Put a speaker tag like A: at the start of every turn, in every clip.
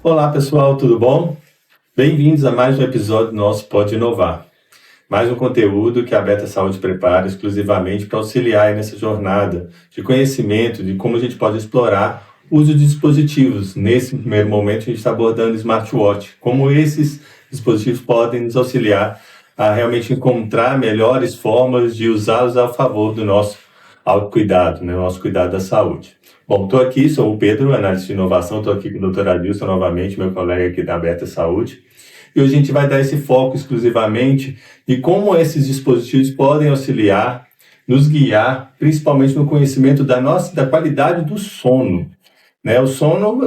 A: Olá pessoal, tudo bom? Bem-vindos a mais um episódio do nosso Pode Inovar. Mais um conteúdo que a Beta Saúde prepara exclusivamente para auxiliar aí nessa jornada de conhecimento de como a gente pode explorar o uso de dispositivos. Nesse primeiro momento a gente está abordando smartwatch, como esses dispositivos podem nos auxiliar a realmente encontrar melhores formas de usá-los a favor do nosso autocuidado, né? Nosso cuidado da saúde. Bom, estou aqui, sou o Pedro, analista de inovação, estou aqui com o Dr. Adilson novamente, meu colega aqui da Beta Saúde. E hoje a gente vai dar esse foco exclusivamente de como esses dispositivos podem auxiliar, nos guiar, principalmente no conhecimento da qualidade do sono. Né? O sono,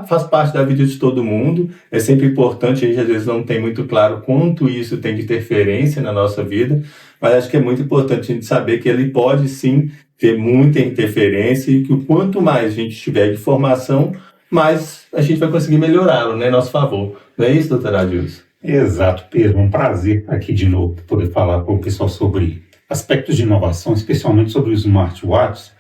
A: faz parte da vida de todo mundo, é sempre importante, a gente às vezes não tem muito claro quanto isso tem de interferência na nossa vida, mas acho que é muito importante a gente saber que ele pode sim ter muita interferência e que o quanto mais a gente tiver de informação, mais a gente vai conseguir melhorá-lo, né, a nosso favor. Não é isso, doutor Adilson?
B: Exato, Pedro. Um prazer estar aqui de novo, poder falar com o pessoal sobre aspectos de inovação, especialmente sobre os smartwatches,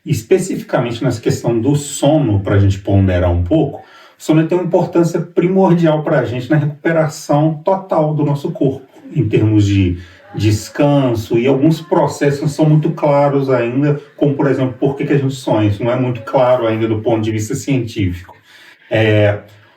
B: e especificamente nessa questão do sono, para a gente ponderar um pouco. O sono tem uma importância primordial para a gente na recuperação total do nosso corpo, em termos de descanso, e alguns processos não são muito claros ainda, como, por exemplo, por que a gente sonha. Isso não é muito claro ainda do ponto de vista científico.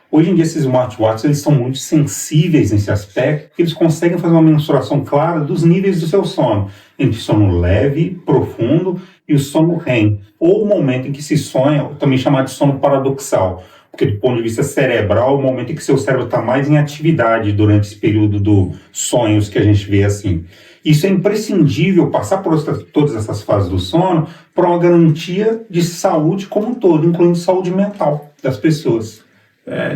B: Hoje em dia, esses smartwatches eles são muito sensíveis nesse aspecto, porque eles conseguem fazer uma mensuração clara dos níveis do seu sono, entre sono leve, profundo e o sono REM, ou o momento em que se sonha, também chamado de sono paradoxal, porque do ponto de vista cerebral, é o momento em que seu cérebro está mais em atividade durante esse período dos sonhos que a gente vê assim. Isso é imprescindível, passar por todas essas fases do sono, para uma garantia de saúde como um todo, incluindo saúde mental das pessoas.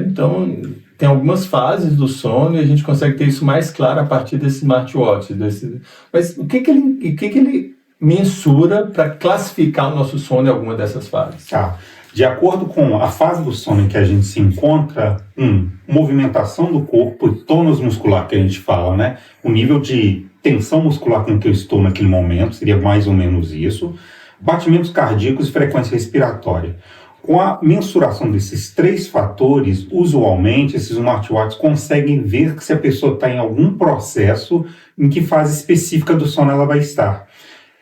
A: Então, tem algumas fases do sono e a gente consegue ter isso mais claro a partir desse smartwatch. Mas o que ele mensura para classificar o nosso sono em alguma dessas fases?
B: De acordo com a fase do sono em que a gente se encontra, movimentação do corpo e tônus muscular que a gente fala, né? O nível de tensão muscular com que eu estou naquele momento seria mais ou menos isso. Batimentos cardíacos e frequência respiratória. Com a mensuração desses três fatores, usualmente esses smartwatches conseguem ver se a pessoa está em algum processo, em que fase específica do sono ela vai estar.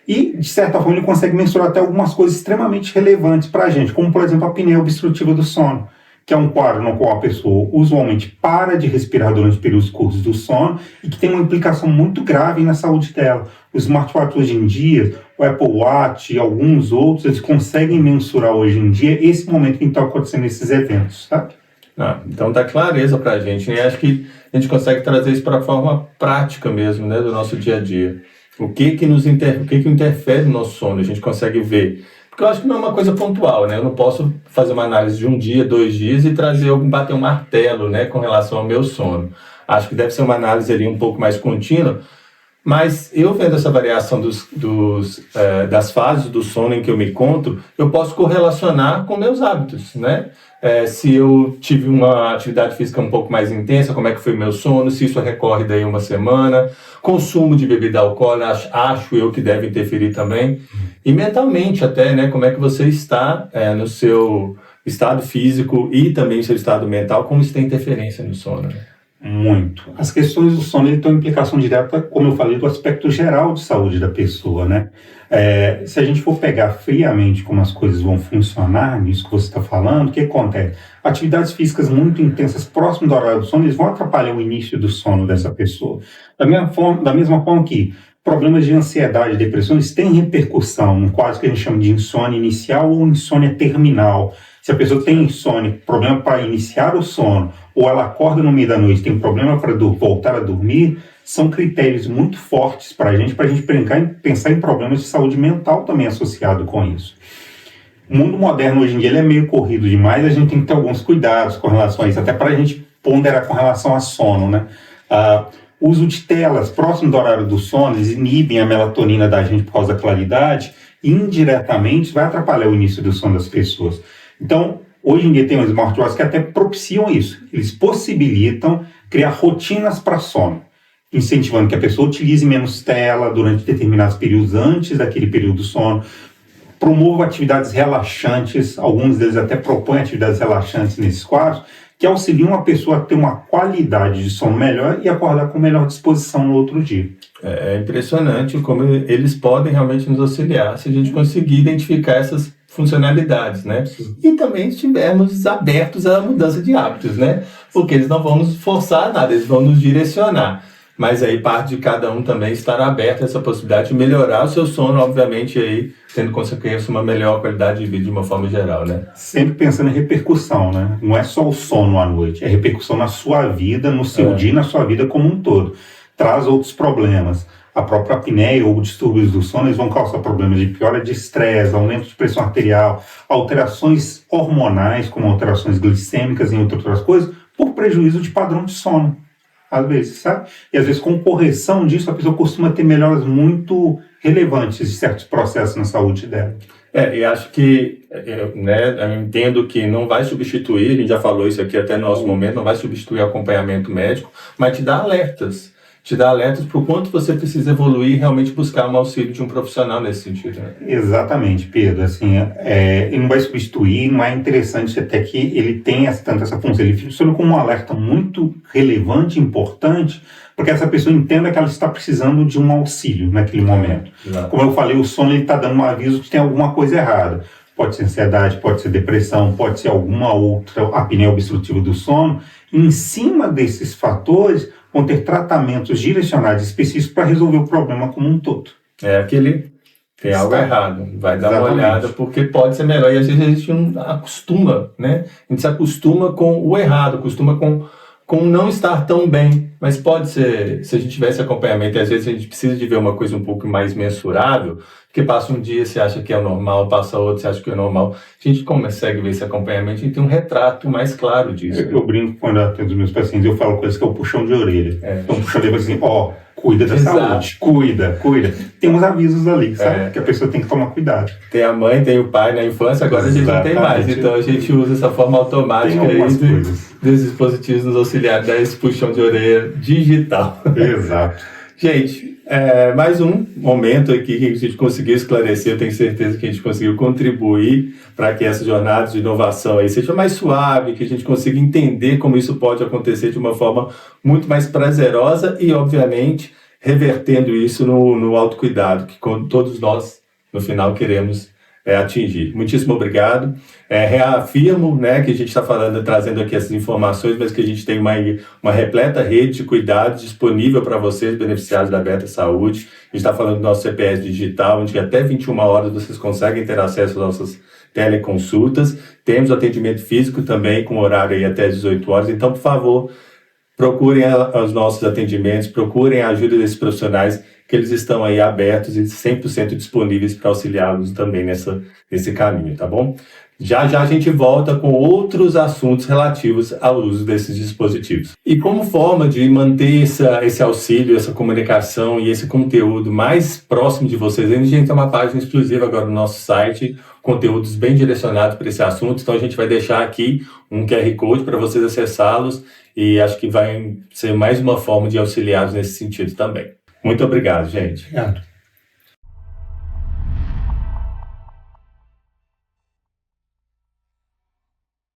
B: E, de certa forma, ele consegue mensurar até algumas coisas extremamente relevantes para a gente, como, por exemplo, a apneia obstrutiva do sono, que é um quadro no qual a pessoa usualmente para de respirar durante períodos curtos do sono e que tem uma implicação muito grave na saúde dela. Os smartwatches hoje em dia, o Apple Watch e alguns outros, eles conseguem mensurar hoje em dia esse momento em que estão acontecendo esses eventos, sabe?
A: Então dá clareza para a gente, e acho que a gente consegue trazer isso para a forma prática mesmo, né, do nosso dia a dia. O que interfere no nosso sono, a gente consegue ver. Porque eu acho que não é uma coisa pontual, né? Eu não posso fazer uma análise de 1 dia, 2 dias e bater um martelo, né, com relação ao meu sono. Acho que deve ser uma análise ali um pouco mais contínua, mas eu vendo essa variação das fases do sono em que eu me encontro, eu posso correlacionar com meus hábitos, né? Se eu tive uma atividade física um pouco mais intensa, como é que foi meu sono, se isso recorre daí uma semana, consumo de bebida alcoólica, acho eu que deve interferir também, e mentalmente até, né, como é que você está no seu estado físico e também no seu estado mental, como isso tem interferência no sono, né?
B: Muito. As questões do sono têm implicação direta, como eu falei, do aspecto geral de saúde da pessoa, né? Se a gente for pegar friamente como as coisas vão funcionar, nisso que você está falando, o que acontece? Atividades físicas muito intensas próximo do horário do sono, eles vão atrapalhar o início do sono dessa pessoa. Da mesma forma que problemas de ansiedade e depressão, eles têm repercussão no quadro que a gente chama de insônia inicial ou insônia terminal. Se a pessoa tem insônia, problema para iniciar o sono, ou ela acorda no meio da noite, tem problema para voltar a dormir, são critérios muito fortes para a gente pensar em problemas de saúde mental também associado com isso. O mundo moderno hoje em dia ele é meio corrido demais, a gente tem que ter alguns cuidados com relação a isso, até para a gente ponderar com relação a sono, né? O uso de telas próximo do horário do sono, eles inibem a melatonina da gente por causa da claridade, e indiretamente vai atrapalhar o início do sono das pessoas. Então, hoje em dia tem os smartwatches que até propiciam isso. Eles possibilitam criar rotinas para sono, incentivando que a pessoa utilize menos tela durante determinados períodos antes daquele período do sono, promovam atividades relaxantes, alguns deles até propõem atividades relaxantes nesses quadros, que auxiliam a pessoa a ter uma qualidade de sono melhor e acordar com melhor disposição no outro dia.
A: É impressionante como eles podem realmente nos auxiliar se a gente conseguir identificar essas funcionalidades, né? E também estivermos abertos à mudança de hábitos, né? Porque eles não vão nos forçar nada, eles vão nos direcionar. Mas aí parte de cada um também estar aberto a essa possibilidade de melhorar o seu sono, obviamente, aí tendo consequência uma melhor qualidade de vida de uma forma geral, né?
B: Sempre pensando em repercussão, né? Não é só o sono à noite, é repercussão na sua vida, no seu dia, na sua vida como um todo. Traz outros problemas. A própria apneia ou distúrbios do sono, eles vão causar problemas de piora de estresse, aumento de pressão arterial, alterações hormonais, como alterações glicêmicas e outras coisas, por prejuízo de padrão de sono. Às vezes, sabe? E às vezes, com correção disso, a pessoa costuma ter melhoras muito relevantes de certos processos na saúde dela.
A: E acho que, eu entendo que não vai substituir, a gente já falou isso aqui até no nosso momento, não vai substituir o acompanhamento médico, mas te dá alertas para o quanto você precisa evoluir e realmente buscar um auxílio de um profissional nesse sentido. Né?
B: Exatamente, Pedro. Assim, ele não vai substituir, não é interessante até que ele tenha tanto essa função. Ele funciona como um alerta muito relevante, importante, porque essa pessoa entenda que ela está precisando de um auxílio naquele momento. Como eu falei, o sono está dando um aviso que tem alguma coisa errada. Pode ser ansiedade, pode ser depressão, pode ser alguma outra apneia obstrutiva do sono. E em cima desses fatores, vão ter tratamentos direcionados específicos para resolver o problema como um todo.
A: Tem algo errado, vai dar uma olhada, porque pode ser melhor. E às vezes a gente não acostuma, né? A gente se acostuma com o errado, acostuma com não estar tão bem. Mas pode ser, se a gente tivesse acompanhamento, e às vezes a gente precisa de ver uma coisa um pouco mais mensurável, porque passa um dia, você acha que é normal, passa outro, você acha que é normal. A gente consegue ver esse acompanhamento e tem um retrato mais claro disso.
B: Eu brinco quando eu atendo os meus pacientes, eu falo coisas que é o puxão de orelha. Então, o puxão de orelha assim, cuida da saúde, cuida. Tem uns avisos ali, sabe? Que a pessoa tem que tomar cuidado.
A: Tem a mãe, tem o pai na infância, agora a gente não tem mais. Então a gente usa essa forma automática aí dos dispositivos nos auxiliares, dar esse puxão de orelha digital.
B: Exato.
A: Gente, mais um momento aqui que a gente conseguiu esclarecer, eu tenho certeza que a gente conseguiu contribuir para que essa jornada de inovação aí seja mais suave, que a gente consiga entender como isso pode acontecer de uma forma muito mais prazerosa e, obviamente, revertendo isso no autocuidado, que todos nós, no final, queremos atingir. Muitíssimo obrigado. Reafirmo, né, que a gente está trazendo aqui essas informações, mas que a gente tem uma repleta rede de cuidados disponível para vocês, beneficiários da Beta Saúde. A gente está falando do nosso CPS digital, onde até 21 horas vocês conseguem ter acesso às nossas teleconsultas. Temos atendimento físico também, com horário aí até 18 horas. Então, por favor, procurem os nossos atendimentos, procurem a ajuda desses profissionais, que eles estão aí abertos e 100% disponíveis para auxiliá-los também nesse caminho, tá bom? Já a gente volta com outros assuntos relativos ao uso desses dispositivos. E como forma de manter esse auxílio, essa comunicação e esse conteúdo mais próximo de vocês, a gente tem uma página exclusiva agora no nosso site, conteúdos bem direcionados para esse assunto, então a gente vai deixar aqui um QR Code para vocês acessá-los e acho que vai ser mais uma forma de auxiliá-los nesse sentido também. Muito obrigado, gente.
B: Obrigado.